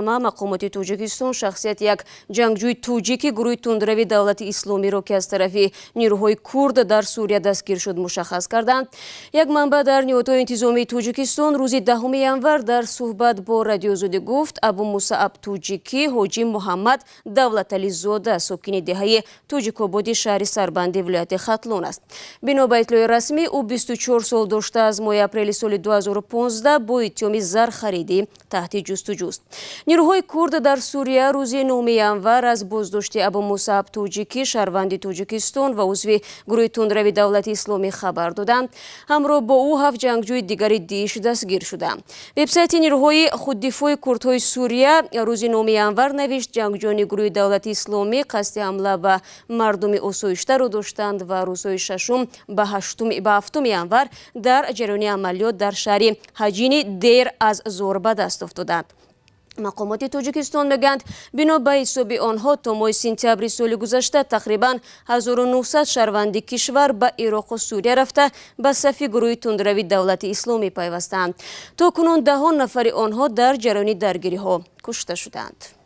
مقامات توجیکستان شخصیت یک جنگجوی توجیکی گروه تندروی دولت اسلامی را که از طرف نیروهای کرد در سوریه دستگیر شد مشخص کردند. یک منبع در نیروهای انتظامی توجیکستان روز 10 ینور در صحبت با رادیو زوده گفت ابو مصعب توجیکی حاجی محمد دولتعلی زاده ساکن دهه توجیک‌آباد شهر سربندی ولایت ختلون است. بنا به اطلاع رسمی او 24 سال داشته از ماه اپریل سال 2015 با اتهام زر خریدی تحت جستجو است. نیروهای کرد در سوریه روز 9 ینور از بازداشت ابو مصعب توجیکی شهروند توجیکستان و عضو گروه تندروی دولت اسلامی خبر دادند. همراه با او 7 جنگجوی دیگری دیش دستگیر شدند. وبسایت نیروهای خوددفاع کردهای سوریه روز 9 ینور نوشت جنگجویان گروه دولت اسلامی قصد حمله به مردم آسایشته را داشتند و روزهای 6 به 7 ینور در جریان عملیات در شهر حجین دیر از زور به دست افتادند. مقامات توجیکستان میگویند بنا به حساب آنها تا ماه سپتامبر سال گذشته تقریبا 1900 شهروند کشور به عراق و سوریه رفته به صف گروه تندروی دولت اسلامی پیوستند. تا کنون 10 نفر آنها در جریان درگیری ها کشته شدند.